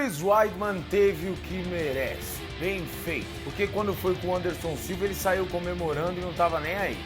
Chris Weidman teve o que merece. Bem feito. Porque quando foi com o Anderson Silva, ele saiu comemorando e não tava nem aí.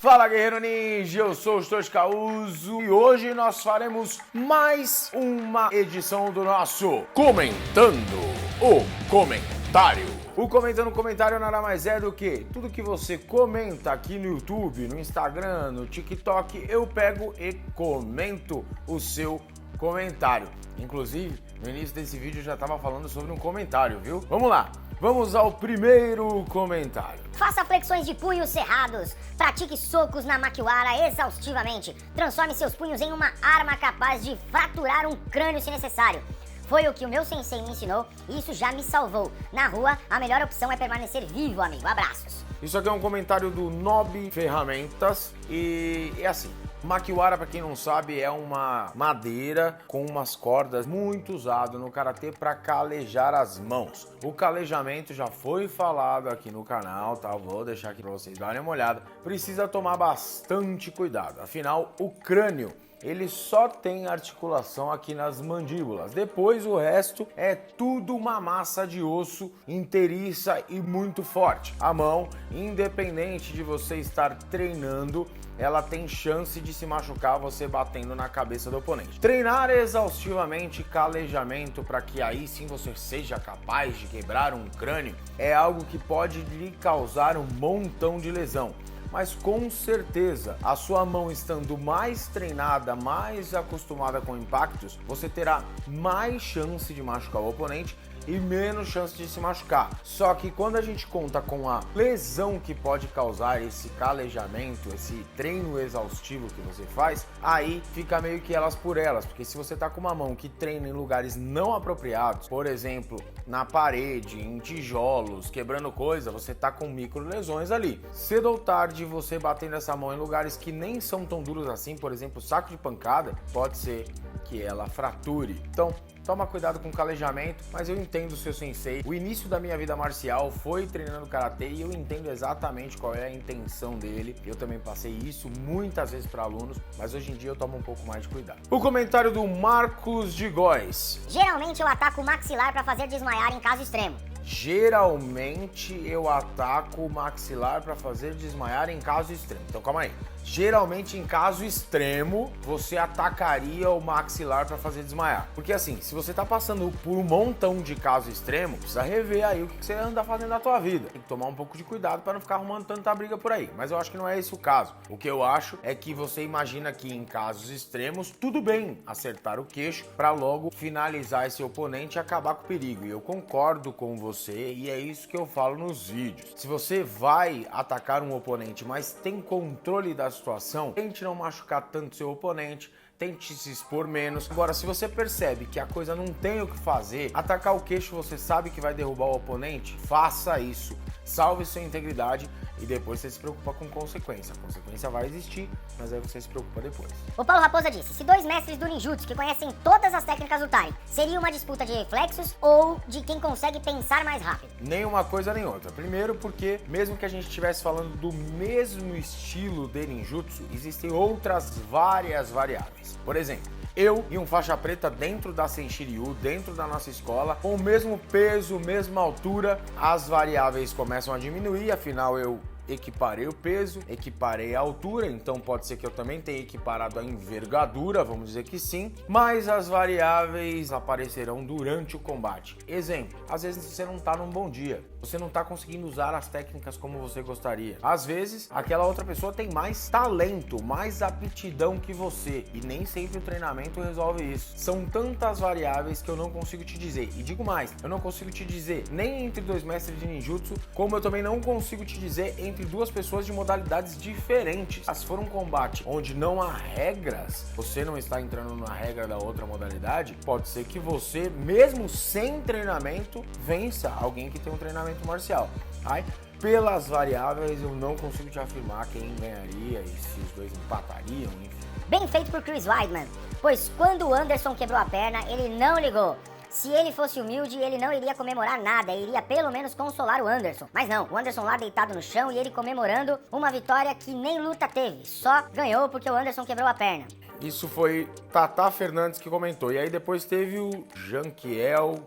Fala, Guerreiro Ninja, eu sou o Toscauso e hoje nós faremos mais uma edição do nosso Comentando o Comentário. O Comentando o Comentário nada mais é do que tudo que você comenta aqui no YouTube, no Instagram, no TikTok, eu pego e comento o seu comentário. Inclusive, no início desse vídeo eu já estava falando sobre um comentário, viu? Vamos lá! Vamos ao primeiro comentário. Faça flexões de punhos cerrados. Pratique socos na makiwara exaustivamente. Transforme seus punhos em uma arma capaz de fraturar um crânio se necessário. Foi o que o meu sensei me ensinou e isso já me salvou. Na rua, a melhor opção é permanecer vivo, amigo. Abraços. Isso aqui é um comentário do Nob Ferramentas e é assim. Makiwara, para quem não sabe, é uma madeira com umas cordas muito usado no karatê para calejar as mãos. O calejamento já foi falado aqui no canal, tá? Vou deixar aqui para vocês darem uma olhada. Precisa tomar bastante cuidado, afinal o crânio ele só tem articulação aqui nas mandíbulas. Depois o resto é tudo uma massa de osso inteiriça e muito forte. A mão, independente de você estar treinando, ela tem chance de se machucar você batendo na cabeça do oponente. Treinar exaustivamente calejamento para que aí sim você seja capaz de quebrar um crânio é algo que pode lhe causar um montão de lesão. Mas com certeza, a sua mão estando mais treinada, mais acostumada com impactos, você terá mais chance de machucar o oponente e menos chance de se machucar. Só que quando a gente conta com a lesão que pode causar esse calejamento, esse treino exaustivo que você faz, aí fica meio que elas por elas, porque se você tá com uma mão que treina em lugares não apropriados, por exemplo, na parede, em tijolos, quebrando coisa, você tá com micro lesões ali. Cedo ou tarde, você batendo essa mão em lugares que nem são tão duros assim, por exemplo, saco de pancada, pode ser que ela frature. Então, toma cuidado com o calejamento, mas eu entendo o seu sensei. O início da minha vida marcial foi treinando karatê e eu entendo exatamente qual é a intenção dele. Eu também passei isso muitas vezes para alunos, mas hoje em dia eu tomo um pouco mais de cuidado. O comentário do Marcos de Góes. Geralmente eu ataco o maxilar para fazer desmaiar em caso extremo. Geralmente eu ataco o maxilar para fazer desmaiar em caso extremo. Então calma aí. Geralmente em caso extremo você atacaria o maxilar para fazer desmaiar. Porque assim, se você tá passando por um montão de caso extremo, precisa rever aí o que você anda fazendo na tua vida. Tem que tomar um pouco de cuidado para não ficar arrumando tanta briga por aí. Mas eu acho que não é esse o caso. O que eu acho é que você imagina que em casos extremos tudo bem acertar o queixo para logo finalizar esse oponente e acabar com o perigo. E eu concordo com você e é isso que eu falo nos vídeos. Se você vai atacar um oponente, mas tem controle da situação, tente não machucar tanto seu oponente, tente se expor menos. Agora, se você percebe que a coisa não tem o que fazer, atacar o queixo você sabe que vai derrubar o oponente, faça isso. Salve sua integridade e depois você se preocupa com consequência. A consequência vai existir, mas aí você se preocupa depois. O Paulo Raposa disse, se dois mestres do ninjutsu que conhecem todas as técnicas lutarem, seria uma disputa de reflexos ou de quem consegue pensar mais rápido? Nem uma coisa nem outra. Primeiro porque, mesmo que a gente estivesse falando do mesmo estilo de ninjutsu, existem outras várias variáveis. Por exemplo, eu e um faixa preta dentro da Senshiryu, dentro da nossa escola, com o mesmo peso, mesma altura, as variáveis começam a diminuir, afinal eu equiparei o peso, equiparei a altura, então pode ser que eu também tenha equiparado a envergadura, vamos dizer que sim, mas as variáveis aparecerão durante o combate. Exemplo, às vezes você não tá num bom dia, você não tá conseguindo usar as técnicas como você gostaria. Às vezes, aquela outra pessoa tem mais talento, mais aptidão que você, e nem sempre o treinamento resolve isso. São tantas variáveis que eu não consigo te dizer, e digo mais, eu não consigo te dizer nem entre dois mestres de ninjutsu, como eu também não consigo te dizer entre duas pessoas de modalidades diferentes. Se for um combate onde não há regras, você não está entrando na regra da outra modalidade, pode ser que você, mesmo sem treinamento, vença alguém que tem um treinamento marcial. Aí, pelas variáveis, eu não consigo te afirmar quem ganharia e se os dois empatariam, enfim. Bem feito por Chris Weidman, pois quando o Anderson quebrou a perna, ele não ligou. Se ele fosse humilde, ele não iria comemorar nada, iria pelo menos consolar o Anderson. Mas não, o Anderson lá deitado no chão e ele comemorando uma vitória que nem luta teve, só ganhou porque o Anderson quebrou a perna. Isso foi Tata Fernandes que comentou. E aí depois teve o Janquiel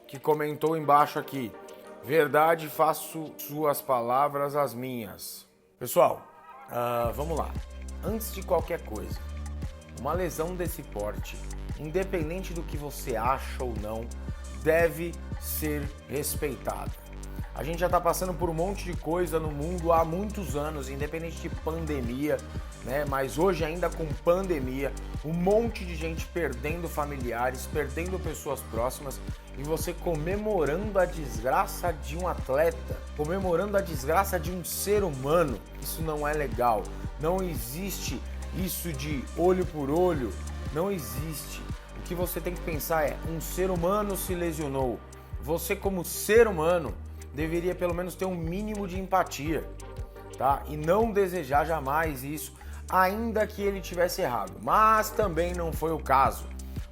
que comentou embaixo aqui. Verdade, faço suas palavras as minhas. Pessoal, vamos lá. Antes de qualquer coisa, uma lesão desse porte, independente do que você acha ou não, deve ser respeitada. A gente já está passando por um monte de coisa no mundo há muitos anos, independente de pandemia, né? Mas hoje ainda com pandemia, um monte de gente perdendo familiares, perdendo pessoas próximas e você comemorando a desgraça de um atleta, comemorando a desgraça de um ser humano. Isso não é legal. Não existe isso de olho por olho, não existe. O que você tem que pensar é, um ser humano se lesionou. Você como ser humano deveria pelo menos ter um mínimo de empatia, tá? E não desejar jamais isso, ainda que ele tivesse errado. Mas também não foi o caso.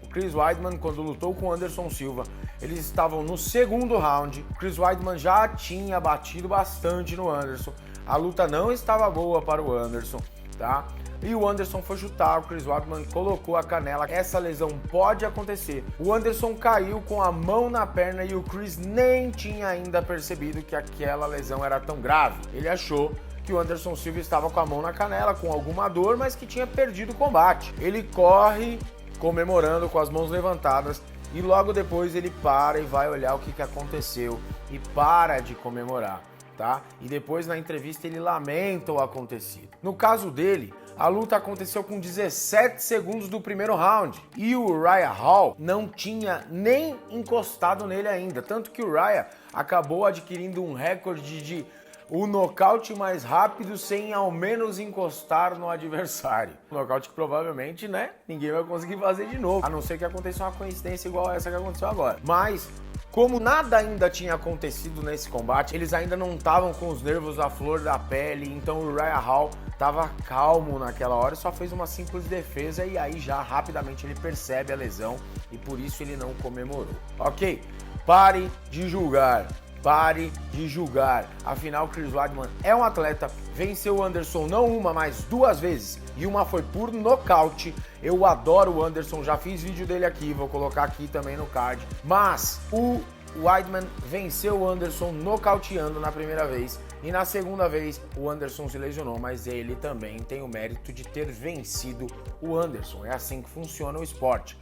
O Chris Weidman, quando lutou com o Anderson Silva, eles estavam no segundo round. O Chris Weidman já tinha batido bastante no Anderson. A luta não estava boa para o Anderson, tá? E o Anderson foi chutar, o Chris Weidman colocou a canela. Essa lesão pode acontecer. O Anderson caiu com a mão na perna e o Chris nem tinha ainda percebido que aquela lesão era tão grave. Ele achou que o Anderson Silva estava com a mão na canela, com alguma dor, mas que tinha perdido o combate. Ele corre comemorando com as mãos levantadas e logo depois ele para e vai olhar o que aconteceu e para de comemorar, tá? E depois na entrevista ele lamenta o acontecido. No caso dele, a luta aconteceu com 17 segundos do primeiro round e o Uriah Hall não tinha nem encostado nele ainda, tanto que o Uriah acabou adquirindo um recorde de o nocaute mais rápido sem ao menos encostar no adversário. Um nocaute que provavelmente, né, ninguém vai conseguir fazer de novo, a não ser que aconteça uma coincidência igual essa que aconteceu agora. Mas como nada ainda tinha acontecido nesse combate, eles ainda não estavam com os nervos à flor da pele, então o Uriah Hall estava calmo naquela hora e só fez uma simples defesa e aí já rapidamente ele percebe a lesão e por isso ele não comemorou. Ok, pare de julgar. Pare de julgar. Afinal, Chris Weidman é um atleta, venceu o Anderson não uma, mas duas vezes. E uma foi por nocaute. Eu adoro o Anderson, já fiz vídeo dele aqui, vou colocar aqui também no card. Mas o Weidman venceu o Anderson nocauteando na primeira vez. E na segunda vez o Anderson se lesionou, mas ele também tem o mérito de ter vencido o Anderson. É assim que funciona o esporte.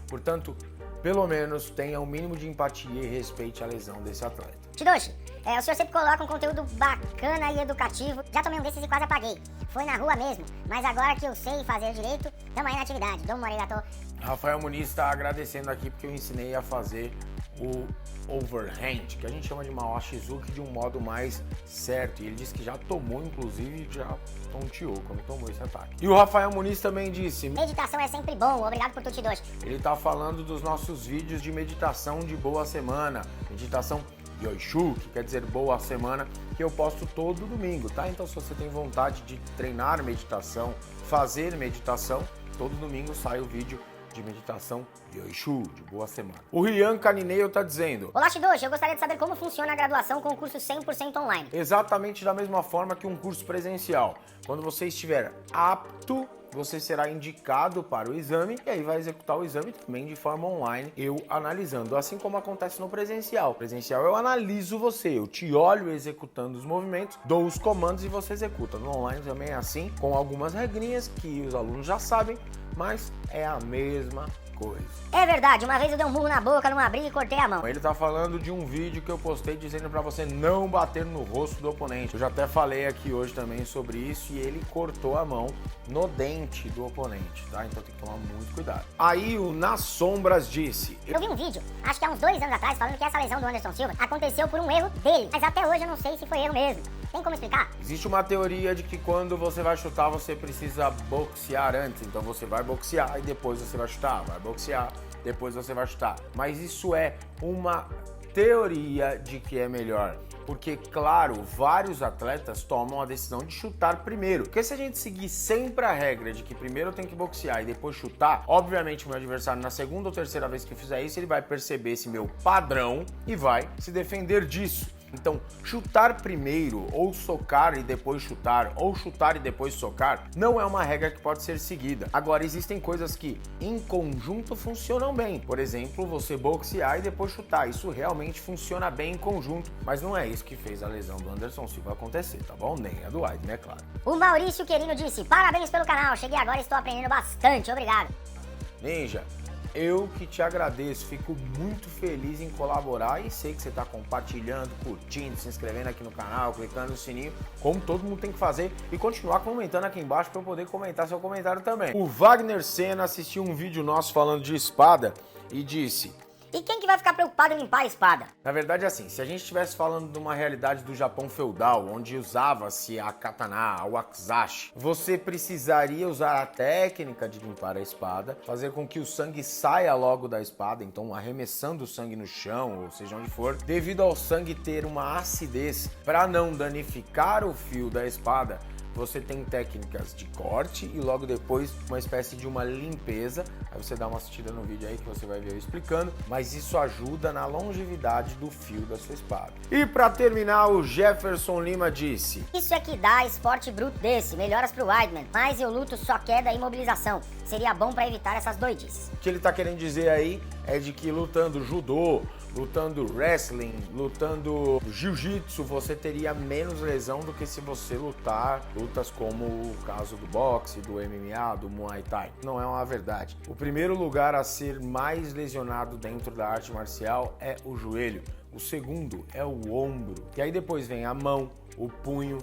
Portanto, pelo menos tenha o mínimo de empatia e respeite a lesão desse atleta. Shidoshi, o senhor sempre coloca um conteúdo bacana e educativo. Já tomei um desses e quase apaguei. Foi na rua mesmo, mas agora que eu sei fazer direito, tamo aí na atividade. Domo arigato. Rafael Muniz está agradecendo aqui porque eu ensinei a fazer o overhand, que a gente chama de Mao Shizuki, de um modo mais certo. E ele disse que já tomou, inclusive, já tonteou quando tomou esse ataque. E o Rafael Muniz também disse: meditação é sempre bom, obrigado por tudo, Shidoshi. Ele tá falando dos nossos vídeos de meditação de boa semana, meditação Yoishu, que quer dizer boa semana, que eu posto todo domingo, tá? Então se você tem vontade de treinar meditação, fazer meditação, todo domingo sai o vídeo de meditação Yoishu, de boa semana. O Rian Canineio tá dizendo: olá, Shidoshi, eu gostaria de saber como funciona a graduação com o curso 100% online. Exatamente da mesma forma que um curso presencial. Quando você estiver apto, você será indicado para o exame e aí vai executar o exame também de forma online, eu analisando, assim como acontece no presencial. Presencial eu analiso você, eu te olho executando os movimentos, dou os comandos e você executa. No online também é assim, com algumas regrinhas que os alunos já sabem, mas é a mesma coisa. É verdade, uma vez eu dei um murro na boca numa briga e cortei a mão. Ele tá falando de um vídeo que eu postei dizendo pra você não bater no rosto do oponente. Eu já até falei aqui hoje também sobre isso e ele cortou a mão no dente do oponente, tá? Então tem que tomar muito cuidado. Aí o Nas Sombras disse: eu vi um vídeo, acho que há uns 2 anos atrás, falando que essa lesão do Anderson Silva aconteceu por um erro dele, mas até hoje eu não sei se foi erro mesmo. Tem como explicar? Existe uma teoria de que quando você vai chutar, você precisa boxear antes. Então você vai boxear e depois você vai chutar. Vai boxear, depois você vai chutar. Mas isso é uma teoria de que é melhor. Porque, claro, vários atletas tomam a decisão de chutar primeiro. Porque se a gente seguir sempre a regra de que primeiro eu tenho que boxear e depois chutar, obviamente o meu adversário na segunda ou terceira vez que eu fizer isso, ele vai perceber esse meu padrão e vai se defender disso. Então, chutar primeiro, ou socar e depois chutar, ou chutar e depois socar, não é uma regra que pode ser seguida. Agora, existem coisas que em conjunto funcionam bem. Por exemplo, você boxear e depois chutar. Isso realmente funciona bem em conjunto, mas não é isso que fez a lesão do Anderson Silva acontecer, tá bom? Nem a do Weidman, é claro. O Maurício Querino disse, parabéns pelo canal, cheguei agora e estou aprendendo bastante, obrigado. Ninja, eu que te agradeço, fico muito feliz em colaborar e sei que você está compartilhando, curtindo, se inscrevendo aqui no canal, clicando no sininho, como todo mundo tem que fazer, e continuar comentando aqui embaixo para eu poder comentar seu comentário também. O Wagner Senna assistiu um vídeo nosso falando de espada e disse: e quem que vai ficar preocupado em limpar a espada? Na verdade, assim, se a gente estivesse falando de uma realidade do Japão feudal, onde usava-se a katana, a wakizashi, você precisaria usar a técnica de limpar a espada, fazer com que o sangue saia logo da espada, então arremessando o sangue no chão, ou seja onde for, devido ao sangue ter uma acidez para não danificar o fio da espada. Você tem técnicas de corte e logo depois uma espécie de uma limpeza. Aí você dá uma assistida no vídeo aí que você vai ver eu explicando, mas isso ajuda na longevidade do fio da sua espada. E para terminar, o Jefferson Lima disse: isso é que dá esporte bruto desse, melhoras pro Weidman, mas eu luto só queda e imobilização. Seria bom para evitar essas doidices. O que ele tá querendo dizer aí é de que lutando judô, lutando wrestling, lutando jiu-jitsu, você teria menos lesão do que se você lutar lutas como o caso do boxe, do MMA, do Muay Thai. Não é uma verdade. O primeiro lugar a ser mais lesionado dentro da arte marcial é o joelho. O segundo é o ombro. E aí depois vem a mão, o punho.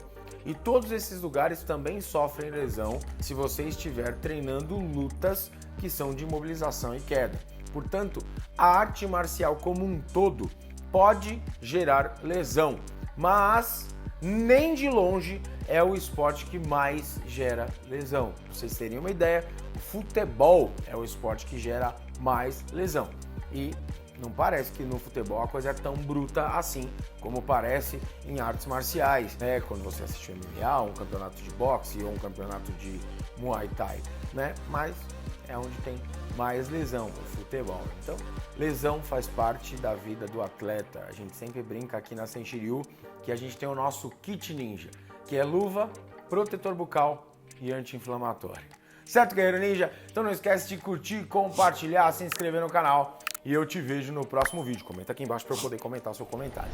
E todos esses lugares também sofrem lesão se você estiver treinando lutas que são de imobilização e queda. Portanto, a arte marcial como um todo pode gerar lesão, mas nem de longe é o esporte que mais gera lesão. Pra vocês terem uma ideia, o futebol é o esporte que gera mais lesão. E não parece que no futebol a coisa é tão bruta assim como parece em artes marciais, né? Quando você assiste um MMA, um campeonato de boxe ou um campeonato de Muay Thai, né? Mas é onde tem mais lesão, o futebol. Então, lesão faz parte da vida do atleta. A gente sempre brinca aqui na Senshiryu que a gente tem o nosso kit ninja, que é luva, protetor bucal e anti-inflamatório. Certo, guerreiro ninja? Então não esquece de curtir, compartilhar, se inscrever no canal e eu te vejo no próximo vídeo. Comenta aqui embaixo para eu poder comentar o seu comentário.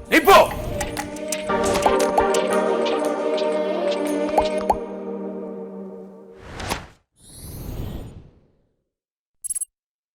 Nipo!